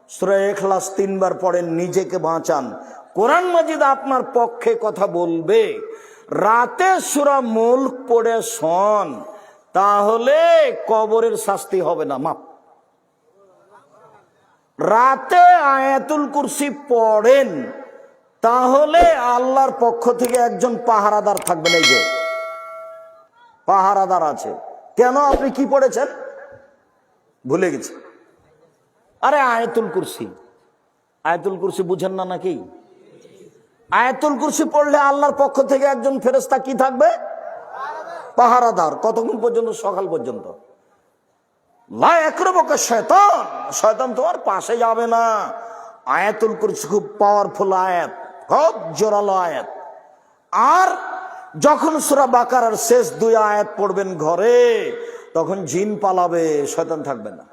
সূরা ইখলাস 3 বার পড়েন, নিজেকে বাঁচান। কোরআন মাজিদ আপনার পক্ষে কথা বলবে। রাতে সূরা মুলক পড়ে শোন, তাহলে কবরের শাস্তি হবে না, মাপ। রাতে আয়াতুল কুরসি পড়েন, তাহলে আল্লাহর পক্ষ থেকে একজন পাহারাদার থাকবেন। এই যে পাহারাদার আছে। কেন? আপনি কি পড়েছেন ভুলে গেছি। আরে আয়াতুল কুরসি, আয়াতুল কুরসি বুঝেন না নাকি? আয়াতুল কুরসি পড়লে আল্লাহর পক্ষ থেকে একজন ফেরেশতা কি থাকবে? পাহারাদার। কতক্ষণ পর্যন্ত? সকাল পর্যন্ত। লা ইয়াকরুবুকা শয়তান, শয়তান তোমার পাশে যাবে না। আয়াতুল কুরসি খুব পাওয়ারফুল আয়াত, খুব জোরালো আয়াত। আর যখন সূরা বাকারার শেষ 2 আয়াত পড়বেন ঘরে, তখন জিন পালাবে, শয়তান থাকবে না।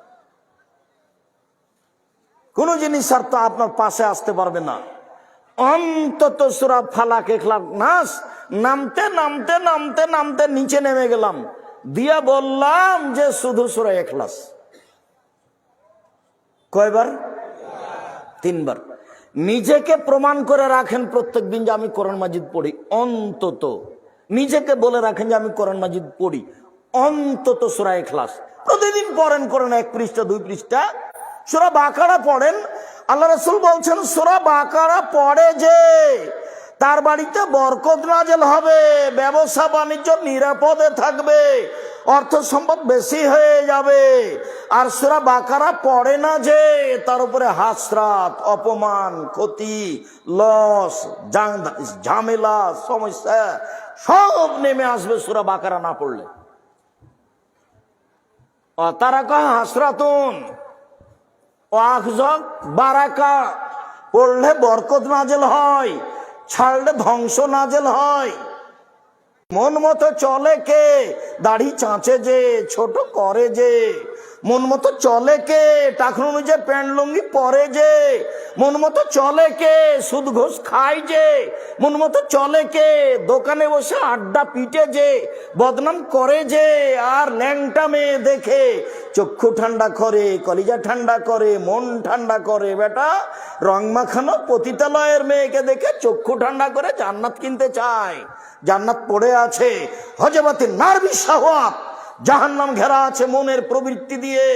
কোন জিনিস আর তো আপনার পাশে আসতে পারবে না। অন্তত সূরা ফালাক, ইখলাস, নাস নামতে নামতে নামতে নামতে নিচে নেমে গেলাম, দিয়া বললাম যে শুধু সূরা ইখলাস। কয়বার? 3 বার। নিজেকে প্রমাণ করে রাখেন প্রত্যেকদিন যে আমি কোরআন মাজিদ পড়ি। অন্তত নিজেকে বলে রাখেন যে আমি কোরআন মাজিদ পড়ি, অন্তত সূরা ইখলাস প্রতিদিন পড়েন। কোরআন 1 পৃষ্ঠা 2 পৃষ্ঠা। সূরা বাকারা পড়েন। আল্লাহ রাসূল বলছেন সূরা বাকারা পড়ে যে তার বাড়িতে বরকত নাযিল হবে, ব্যবসা বাণিজ্য নিরাপদে থাকবে, অর্থ সম্পদ বেশি হয়ে যাবে। আর সূরা বাকারা পড়ে না যে তার উপরে হাসরাত, অপমান, ক্ষতি, লস, ঝামেলা, সমস্যা সব নেমে আসবে সূরা বাকারা না পড়লে। তারাকা হাসরাতুন ওয়াখযক বারাকা, পড়লে বরকত নাযিল হয়, ছাড়লে ধ্বংস নাযিল হয়। মন মতো চলে কে? দাড়ি চাঁচে যে, ছোট করে যে। মন মতো চলে কে? টাকা অনুযায়ী প্যান্ট লুঙ্গি পরে যে। মন মতো চলে কে? সুদ ঘুষ খায় যে। মন মতো চলে কে? দোকানে বসে আড্ডা পিটে যে, বদনাম করে যে। আর ল্যাংটা মেয়ে দেখে চক্ষু ঠান্ডা করে, কলিজা ঠান্ডা করে, মন ঠান্ডা করে। বেটা রং মাখানো পতিতালয়ের মেয়েকে দেখে চক্ষু ঠান্ডা করে জান্নাত কিনতে চায়। জান্নাত পড়ে আছে হজবাতে নারবি শাহওয়াত, জাহান্নাম ঘেরা আছে মনের প্রবৃত্তি দিয়ে।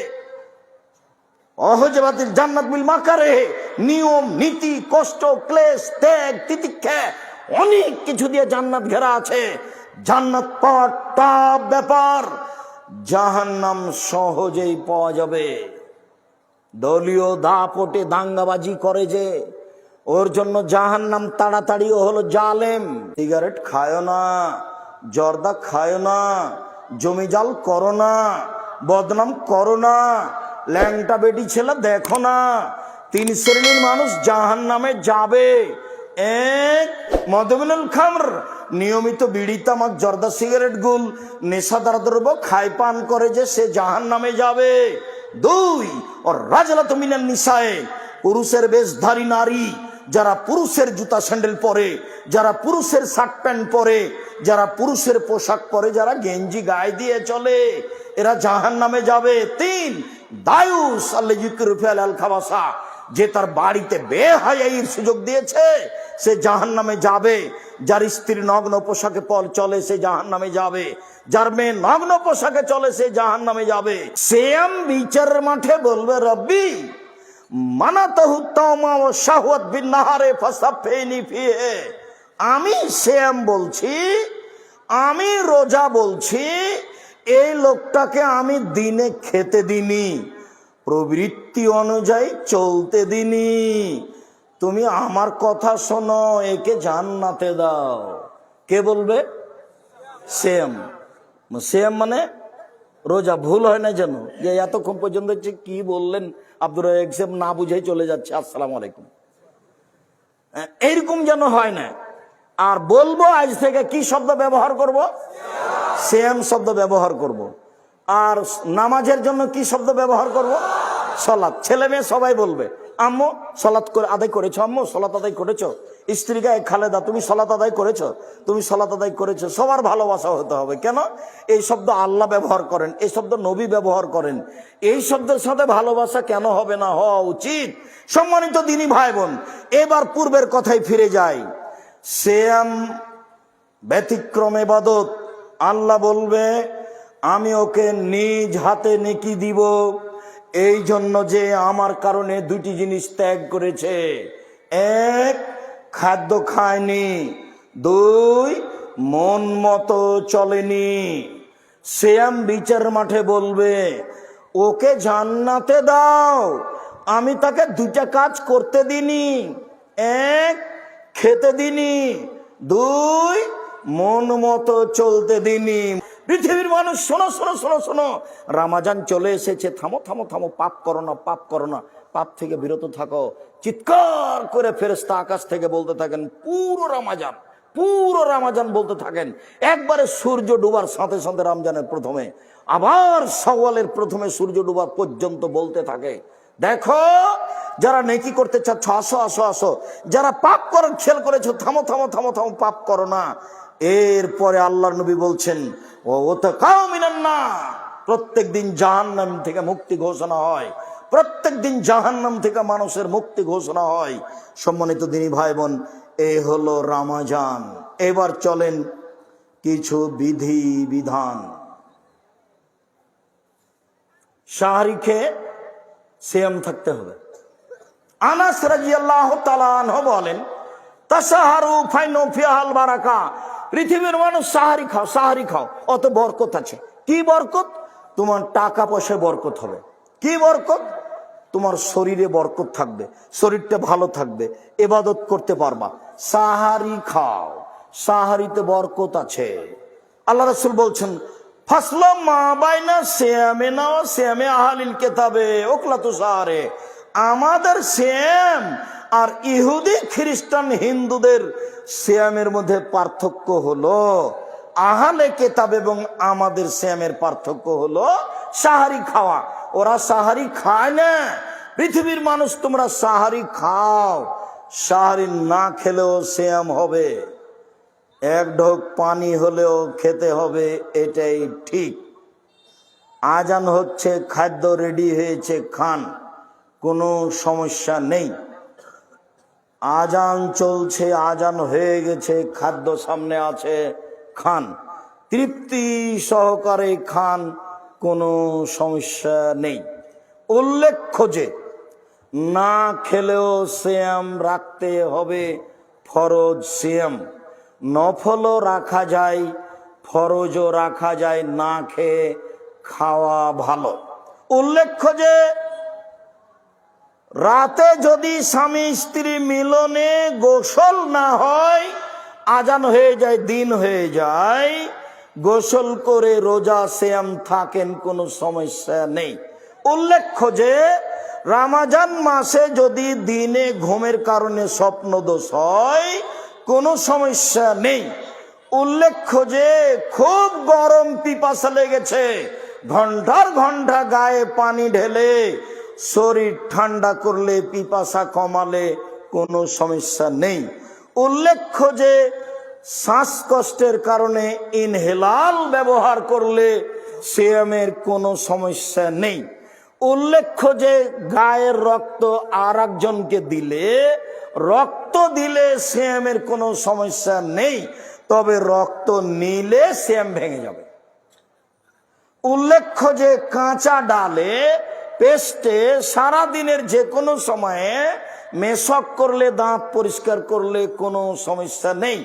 অহজবাতিল জান্নাত বিল মাকারে, নিয়ম নীতি, কষ্ট, ক্লেশ, ত্যাগ, তিতিক্ষা, অনেক কিছু দিয়ে জান্নাত ঘেরা আছে। জান্নাত পাওয়ার টাফ ব্যাপার, জাহান্নাম সহজেই পাওয়া যাবে। দলীয় দাপটে দাঙ্গাবাজি করে যে, ওর জন্য জাহান্নাম তাড়াতাড়ি হলো জালেম। সিগারেট খায় না, জর্দা খায় না, জমি জাল করো না, বদনাম করো না, ল্যাংটা বেটি ছেলে দেখো না। 3 শ্রেণীর মানুষ জাহান্নামে যাবে। 1, মদমিনুল খামর, নিয়মিত বিড়ি তামাক জর্দা সিগারেট গুল নেশাদার দ্রব্য খায় পান করে যে, সে জাহান্নামে যাবে। 2, ওর রাজলাত মিনান নিসায়ে, পুরুষের বেশধারী নারী, যারা পুরুষের জুতা স্যান্ডেল পরে, যারা পুরুষের শার্ট প্যান্ট পরে, যারা পুরুষের পোশাক পরে, যারা গেঞ্জি গায়ে দিয়ে চলে, এরা জাহান্নামে যাবে। 3, দায়ুস আল খাবাসা, যে তার বাড়িতে বেহায়াইর সুযোগ দিয়েছে সে জাহান্নামে যাবে। যার স্ত্রী নগ্ন পোশাকে চলে সে জাহান্নামে যাবে। যার মেয়ে নগ্ন পোশাকে চলে সে জাহান্নামে যাবে। সেম বিচারের মাঠে বলবে রব্বি আমি শ্যাম বলছি, আমি রোজা বলছি, এই লোকটাকে আমি দিনে খেতে দিনি, প্রবৃত্তি অনুযায়ী চলতে দিনি। তুমি আমার কথা শোনো, একে জান্নাতে দাও। কে বলবে? শ্যাম। শ্যাম মানে রোজা। ভুল হয় না যেন, যে এতক্ষণ পর্যন্ত কি বললেন আব্দুর রাজ্জাক সাহেব না বুঝেই চলে যাচ্ছে আসসালামু আলাইকুম, এইরকম যেন হয় না। আর বলবো আজ থেকে কি শব্দ ব্যবহার করব? শ্যাম শব্দ ব্যবহার করব। আর নামাজের জন্য কি শব্দ ব্যবহার করব? সালাত। ছেলে মেয়ে সবাই বলবে আম্মু সালাত করে আদায় করেছো, আম্মু সালাত আদায় করেছো, স্ত্রী গায়ে খালেদা তুমি সালাত আদায় করেছো, তুমি সালাত আদায় করেছো। সবার ভালোবাসা হতে হবে। কেন? এই শব্দ আল্লাহ ব্যবহার করেন, এই শব্দ নবী ব্যবহার করেন, এই শব্দের সাথে ভালোবাসা কেন হবে না? হওয়া উচিত। সম্মানিত দিনী ভাই বোন, এবার পূর্বের কথায় ফিরে যাই। সিয়াম ব্যতিক্রম ইবাদত। আল্লাহ বলবে আমি ওকে নিজ হাতে নেকি দিব, এই জন্য যে আমার কারণে দুটি জিনিস ত্যাগ করেছে। এক, খাদ্য খায়নি, দুই, মন মতো চলেনি। সিয়াম বিচার মাঠে বলবে ওকে জান্নাতে দাও, আমি তাকে দুটা কাজ করতে দিনি। এক, খেতে দিনি, দুই, মন মতো চলতে দিনি। পৃথিবীর মানুষ শোনো শোনো শোনো শোনো, রমজান চলে এসেছে, থামো থামো থামো, পাপ করো না, পাপ করো না, পাপ থেকে বিরত থাকো। চিৎকার করে ফেরেশতা আকাশ থেকে বলতে থাকেন পুরো রমজান বলতে থাকেন। একবারে সূর্য ডুবার সাথে সাথে রমজানের প্রথমে, আবার শাওয়ালের প্রথমে সূর্য ডুবা পর্যন্ত বলতে থাকে দেখো যারা নেকি করতে চাচ্ছ আসো আসো আসো, যারা পাপ করার খেয়াল করেছো থামো থামো থামো থামো, পাপ করো না। এরপরে আল্লাহর নবী বলছেন প্রত্যেক দিন জাহান্নাম থেকে মুক্তি ঘোষণা হয়, প্রত্যেক দিন জাহান্নাম থেকে মানুষের মুক্তি ঘোষণা হয়। সম্মানিত দিনী ভাই বোন, এই হলো রমজান। এবার চলেন কিছু বিধি বিধান। সাহারি খেয়ে সিয়াম থাকতে হবে। আনাস রাদিয়াল্লাহু তাআলা আনহু বলেন তাসাহারু ফাইনু ফিহাল বারাকা, পৃথিবীর মানুষ সাহারি খাও, সাহারি খাও, অত বরকত আছে। কি বরকত? তোমার টাকা পয়সায় বরকত হবে। কি বরকত? তোমার শরীরে বরকত থাকবে, শরীরটা ভালো থাকবে, ইবাদত করতে পারবা। সাহারি খাও, সাহারিতে বরকত আছে। আল্লাহ রাসূল বলছেন ফাসলাম মা বাইনা সিয়ামিনা ওয়া সিয়ামি আহলিল কিতাবে ওকলাতু সাহারে, আমাদের সিয়াম আর ইহুদি খ্রিস্টান হিন্দুদের সিয়ামের মধ্যে পার্থক্য হলো আহলে কিতাব এবং আমাদের সিয়ামের পার্থক্য হলো সাহারি খাওয়া। ওরা সাহারি খায় না। পৃথিবীর মানুষ তোমরা সাহারি খাও, সাহারি না খেলেও সিয়াম হবে, এক ঢোক পানি হলেও খেতে হবে, এটাই ঠিক। আজান হচ্ছে, খাদ্য রেডি হয়েছে, খান, কোনো সমস্যা নেই। আজান চলছে, আজান হয়ে গেছে, খাদ্য সামনে আছে, খান, তৃপ্তি সহকারে খান, কোনো সমস্যা নেই। উল্লেখ্য যে না খেলেও সিয়াম রাখতে হবে, ফরজ সিয়াম। নফলও রাখা যায়, ফরজও রাখা যায়, না খেয়ে খাওয়া ভালো। উল্লেখ্য যে রাতে যদি স্বামী স্ত্রী মিলনে গোসল না হয়, আজান হয়ে যায়, দিন হয়ে যায়, গোসল করে রোজা সিয়াম থাকেন, কোনো সমস্যা নেই। উল্লেখ্য যে রমজান মাসে যদি দিনে ঘুমের কারণে স্বপ্নদোষ হয়, কোনো সমস্যা নেই। উল্লেখ্য যে খুব গরম, পিপাসা লেগেছে, ঘন্টার ঘন্টা গায়ে পানি ঢেলে শরীর ঠান্ডা করলে, পিপাসা কমালে কোনো সমস্যা নেই। উল্লেখ্য যে শ্বাসকষ্টের কারণে ইনহেলাল ব্যবহার করলে সিয়ামের কোনো সমস্যা নেই। উল্লেখ্য যে গায়ের রক্ত আর একজনকে দিলে, রক্ত দিলে সিয়ামের কোনো সমস্যা নেই, তবে রক্ত নিলে সিয়াম ভেঙে যাবে। উল্লেখ্য যে কাঁচা ডালে, পেস্টে সারাদিনের যে কোনো সময়ে মেশক করলে, দাঁত পরিষ্কার করলে কোনো সমস্যা নেই।